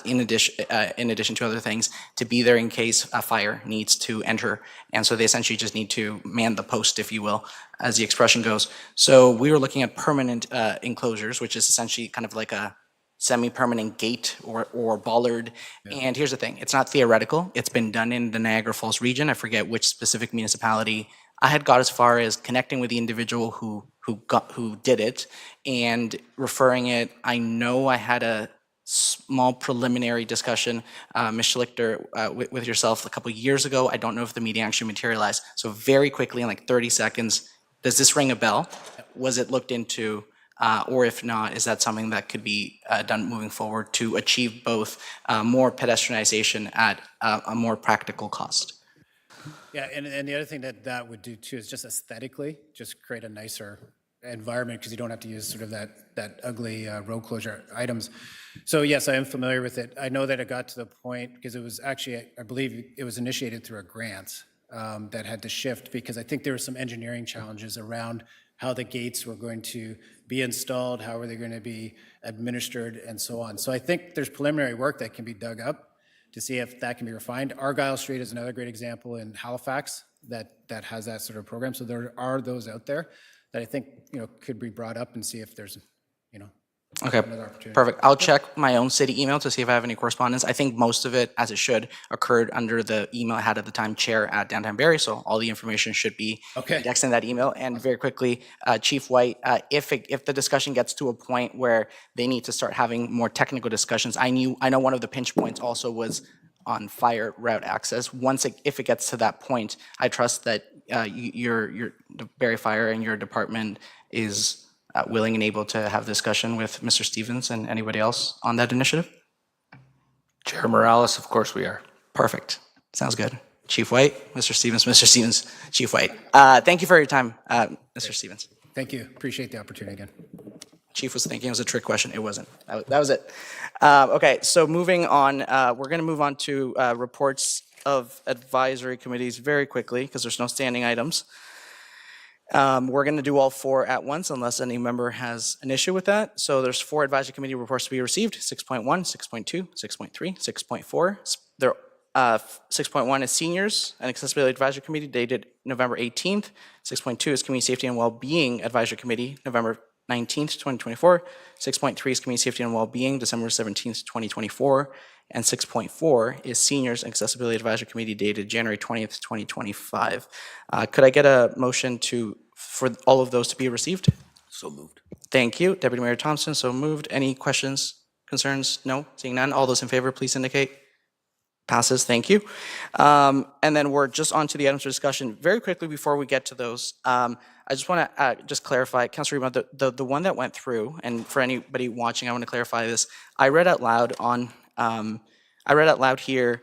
in addition to other things, to be there in case a fire needs to enter. And so they essentially just need to man the post, if you will, as the expression goes. So we were looking at permanent enclosures, which is essentially kind of like a semi-permanent gate or bollard. Yeah. And here's the thing, it's not theoretical. It's been done in the Niagara Falls region. I forget which specific municipality. I had got as far as connecting with the individual who did it and referring it. I know I had a small preliminary discussion, Ms. Schlichter, with yourself a couple of years ago. I don't know if the meeting actually materialized. So very quickly, in like 30 seconds, does this ring a bell? Was it looked into? Or if not, is that something that could be done moving forward to achieve both more pedestrianization at a more practical cost? Yeah, and the other thing that would do too is just aesthetically, just create a nicer environment because you don't have to use sort of that ugly road closure items. So yes, I am familiar with it. I know that it got to the point because it was actually, I believe it was initiated through a grant that had to shift because I think there were some engineering challenges around how the gates were going to be installed, how were they going to be administered, and so on. So I think there's preliminary work that can be dug up to see if that can be refined. Argyle Street is another great example in Halifax that has that sort of program. So there are those out there that I think could be brought up and see if there's Okay, another opportunity. perfect. I'll check my own city email to see if I have any correspondence. I think most of it, as it should, occurred under the email I had at the time, chair at Downtown Barrie, so all the information should be indexed in that email. And very quickly, Chief White, if the discussion gets to a point where they need to start having more technical discussions, I know one of the pinch points also was on fire route access. If it gets to that point, I trust that the Barrie Fire and your department is willing and able to have discussion with Mr. Stevens and anybody else on that initiative? Chair Morales, of course we are. Perfect. Sounds good. Chief White, Mr. Stevens, Chief White. Thank you for your time, Mr. Stevens. Thank you. Appreciate the opportunity again. Chief was thinking it was a trick question. It wasn't. That was it. Okay, so moving on, we're going to move on to reports of advisory committees very quickly because there's no standing items. We're going to do all four at once unless any member has an issue with that. So there's 4 advisory committee reports to be received, 6.1, 6.2, 6.3, 6.4. There, 6.1 is Seniors and Accessibility Advisory Committee dated November 18th. 6.2 is Community Safety and Wellbeing Advisory Committee, November 19th, 2024. 6.3 is Community Safety and Wellbeing, December 17th, 2024. And 6.4 is Seniors and Accessibility Advisory Committee dated January 20th, 2025. Could I get a motion for all of those to be received? So moved. Thank you. Deputy Mayor Thompson, so moved. Any questions, concerns? No? Seeing none, all those in favor, please indicate. Passes, thank you. And then we're just on to the items of discussion. Very quickly before we get to those, I just want to just clarify, Councilor Reba, the one that went through, and for anybody watching, I want to clarify this. I read out loud here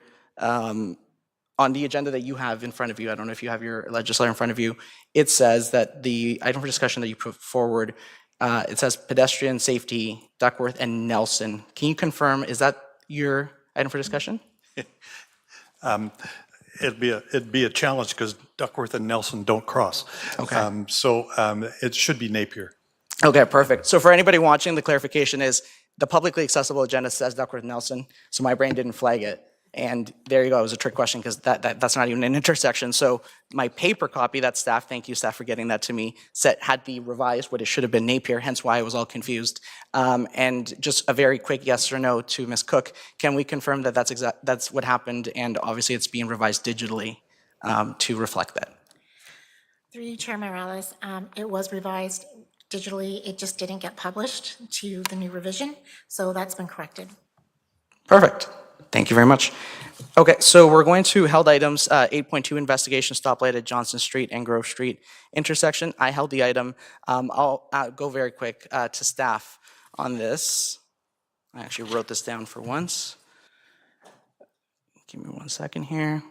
on the agenda that you have in front of you. I don't know if you have your legislator in front of you. It says that the item for discussion that you put forward, it says pedestrian safety, Duckworth and Nelson. Can you confirm, is that your item for discussion? It'd be a challenge because Duckworth and Nelson don't cross. Okay. So it should be Napier. Okay, perfect. So for anybody watching, the clarification is the publicly accessible agenda says Duckworth and Nelson, so my brain didn't flag it. And there you go, it was a trick question because that's not even an intersection. So my paper copy that staff, thank you staff for getting that to me, had the revised, what it should have been Napier, hence why I was all confused. And just a very quick yes or no to Ms. Cook, can we confirm that that's what happened, and obviously it's being revised digitally to reflect that? Through you, Chair Morales, it was revised digitally, it just didn't get published to the new revision, so that's been corrected. Perfect. Thank you very much. Okay, so we're going to held items 8.2 investigation stoplight at Johnson Street and Grove Street intersection. I held the item. I'll go very quick to staff on this. I actually wrote this down for once. Give me 1 second here.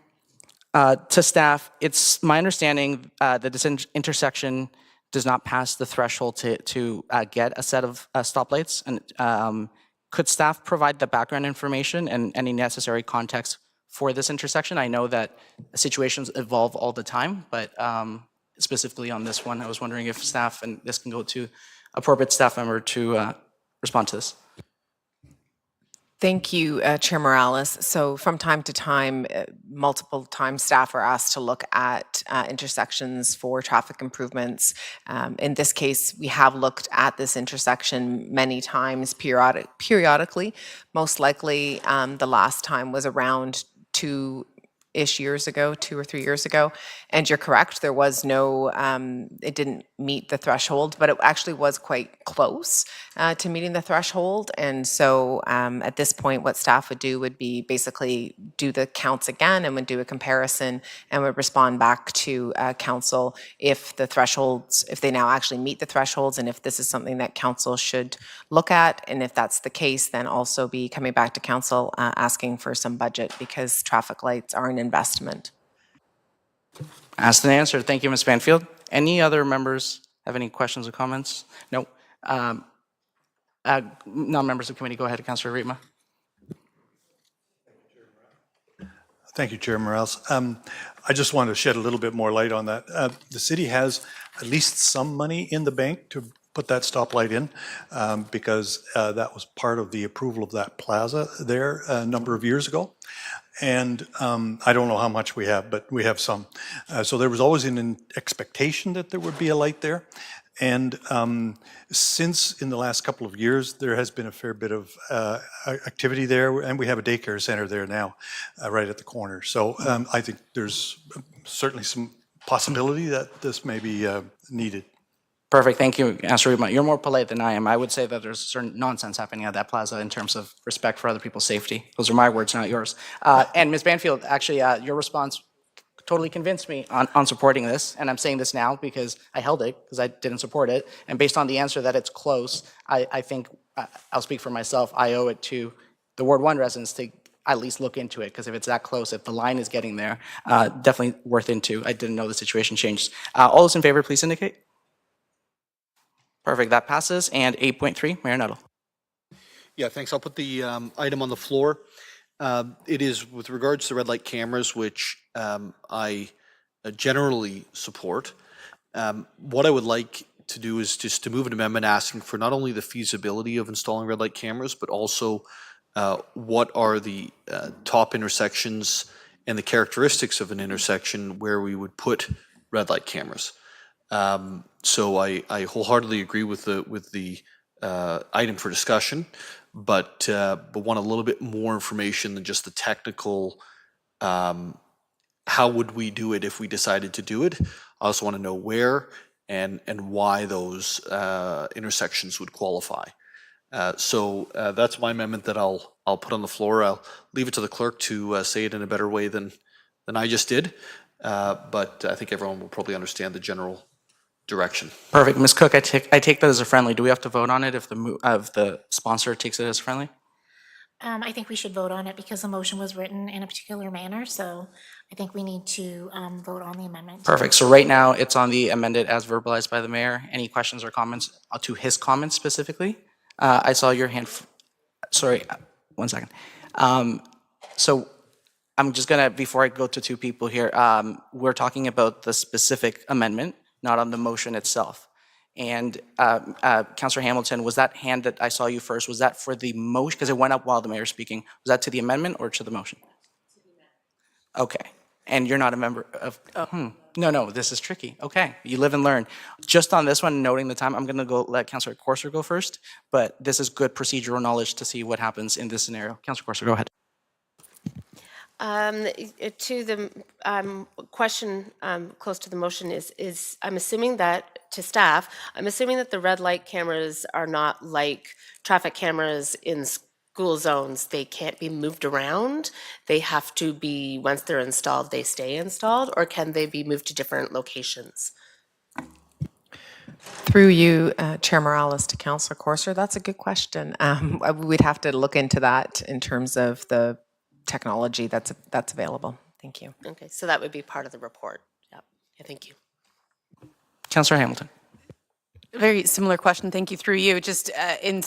To staff, it's my understanding that this intersection does not pass the threshold to get a set of stoplights. And could staff provide the background information and any necessary context for this intersection? I know that situations evolve all the time, but specifically on this one, I was wondering if staff, and this can go to appropriate staff member to respond to this. Thank you, Chair Morales. So from time to time, multiple times staff are asked to look at intersections for traffic improvements. In this case, we have looked at this intersection many times periodically. Most likely, the last time was around 2-ish years ago, 2 or 3 years ago. And you're correct, there was no, it didn't meet the threshold, but it actually was quite close to meeting the threshold. And so at this point, what staff would do would be basically do the counts again and would do a comparison and would respond back to council if the thresholds, if they now actually meet the thresholds, and if this is something that council should look at. And if that's the case, then also be coming back to council asking for some budget, because traffic lights are an investment. Asked and answered. Thank you, Ms. Banfield. Any other members have any questions or comments? No. Non-members of committee, go ahead, Councillor Rietma. Thank you, Chair Morales. I just want to shed a little bit more light on that. The city has at least some money in the bank to put that stoplight in because that was part of the approval of that plaza there a number of years ago. And I don't know how much we have, but we have some. So there was always an expectation that there would be a light there. And since in the last couple of years, there has been a fair bit of activity there, and we have a daycare center there now, right at the corner. So I think there's certainly some possibility that this may be needed. Perfect, thank you, Councillor Rietma. You're more polite than I am. I would say that there's certain nonsense happening at that plaza in terms of respect for other people's safety. Those are my words, not yours. And Ms. Banfield, actually, your response totally convinced me on supporting this, and I'm saying this now because I held it, because I didn't support it, and based on the answer that it's close, I think, I'll speak for myself, I owe it to the Ward 1 residents to at least look into it, because if it's that close, if the line is getting there, definitely worth into. I didn't know the situation changed. All those in favor, please indicate. Perfect, that passes. And 8.3, Mayor Nuttall. Yeah, thanks. I'll put the item on the floor. It is with regards to red light cameras, which I generally support. What I would like to do is just to move an amendment asking for not only the feasibility of installing red light cameras, but also what are the top intersections and the characteristics of an intersection where we would put red light cameras. So I wholeheartedly agree with the item for discussion, but want a little bit more information than just the technical. How would we do it if we decided to do it? I also want to know where and why those intersections would qualify. So that's my amendment that I'll put on the floor. I'll leave it to the clerk to say it in a better way than I just did, but I think everyone will probably understand the general direction. Perfect. Ms. Cook, I take that as a friendly. Do we have to vote on it if the sponsor takes it as friendly? I think we should vote on it because the motion was written in a particular manner, so I think we need to vote on the amendment. Perfect. So right now, it's on the amended as verbalized by the mayor. Any questions or comments to his comments specifically? I saw your hand. Sorry, 1 second. So I'm just gonna, before I go to two people here, we're talking about the specific amendment, not on the motion itself. And Councillor Hamilton, was that hand that I saw you first, was that for the motion? Because it went up while the mayor was speaking. Was that to the amendment or to the motion? Okay. And you're not a member of, No, this is tricky. Okay, you live and learn. Just on this one, noting the time, I'm gonna let Councillor Corser go first, but this is good procedural knowledge to see what happens in this scenario. Councillor Corser, go ahead. To the question close to the motion is I'm assuming that, to staff, I'm assuming that the red light cameras are not like traffic cameras in school zones. They can't be moved around. They have to be, once they're installed, they stay installed, or can they be moved to different locations? Through you, Chair Morales, to Councillor Corser, that's a good question. We'd have to look into that in terms of the technology that's available. Thank you. Okay, so that would be part of the report. Yep. Yeah, thank you. Councillor Hamilton. Very similar question, thank you, through you. Just in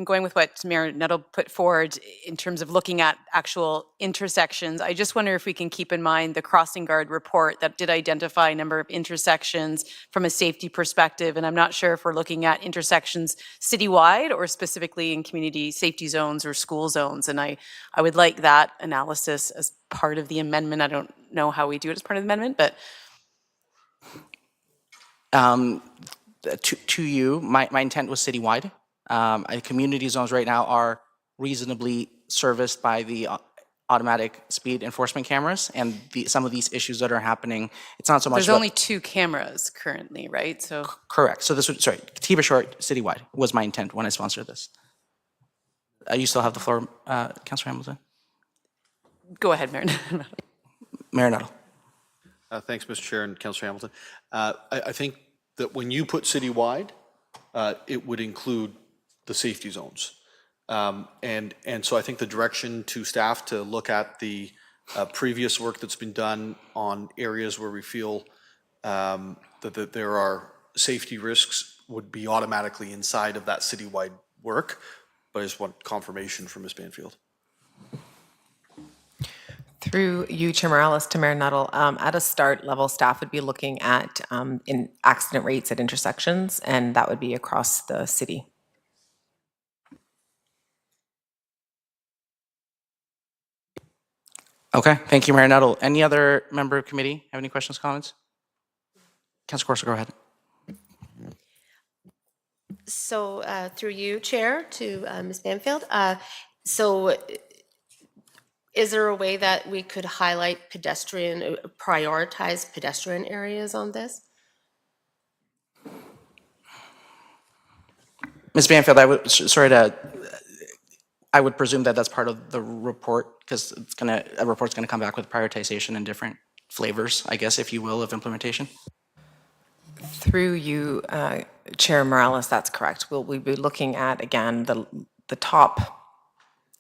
going with what Mayor Nuttall put forward in terms of looking at actual intersections, I just wonder if we can keep in mind the crossing guard report that did identify a number of intersections from a safety perspective, and I'm not sure if we're looking at intersections citywide or specifically in community safety zones or school zones, and I would like that analysis as part of the amendment. I don't know how we do it as part of the amendment, but To you, my intent was citywide. Community zones right now are reasonably serviced by the automatic speed enforcement cameras, and some of these issues that are happening, it's not so much there's about- only 2 cameras currently, right? So Correct. So this would, sorry, to keep it short, citywide was my intent when I sponsored this. You still have the floor, Councillor Hamilton. go ahead, Mayor. Mayor Nuttall. Thanks, Mr. Chair and Councillor Hamilton. I think that when you put citywide, it would include the safety zones. And so I think the direction to staff to look at the previous work that's been done on areas where we feel that there are safety risks would be automatically inside of that citywide work. But I just want confirmation from Ms. Banfield. Through you, Chair Morales, to Mayor Nuttall, at a start level, staff would be looking at in accident rates at intersections, and that would be across the city. Okay, thank you, Mayor Nuttall. Any other member of committee have any questions, comments? Councillor Corser, go ahead. So through you, Chair, to Ms. Banfield. So is there a way that we could highlight prioritize pedestrian areas on this? Ms. Banfield, I would presume that that's part of the report, because a report's gonna come back with prioritization and different flavors, I guess, if you will, of implementation. Through you, Chair Morales, that's correct. We'll be looking at, again, the top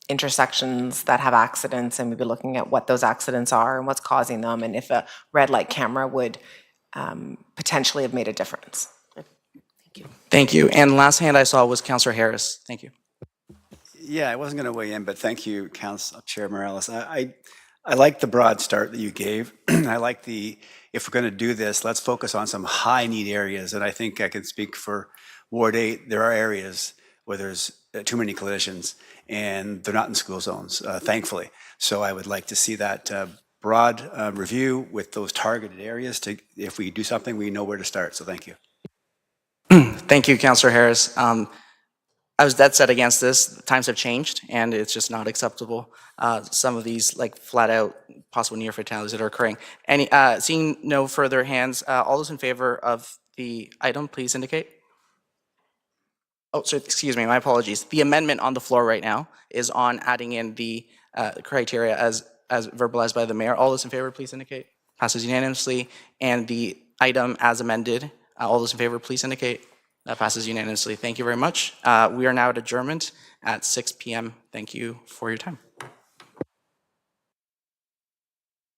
intersections that have accidents, and we'll be looking at what those accidents are and what's causing them, and if a red light camera would potentially have made a difference. Thank you. Thank you. And last hand I saw was Councillor Harris. Thank you. Yeah, I wasn't going to weigh in, but thank you, Council Chair Morales. I like the broad start that you gave. I like if we're going to do this, let's focus on some high need areas. And I think I can speak for Ward 8. There are areas where there's too many collisions, and they're not in school zones, thankfully. So I would like to see that broad review with those targeted areas. If we do something, we know where to start. So thank you. Thank you, Councillor Harris. I was dead set against this. Times have changed, and it's just not acceptable. Some of these, like flat out possible near fatalities that are occurring. Seeing no further hands, all those in favor of the item, please indicate. Oh, so excuse me, my apologies. The amendment on the floor right now is on adding in the criteria as verbalized by the mayor. All those in favor, please indicate. Passes unanimously. And the item as amended, all those in favor, please indicate. That passes unanimously. Thank you very much. We are now at adjournment at 6 p.m. Thank you for your time.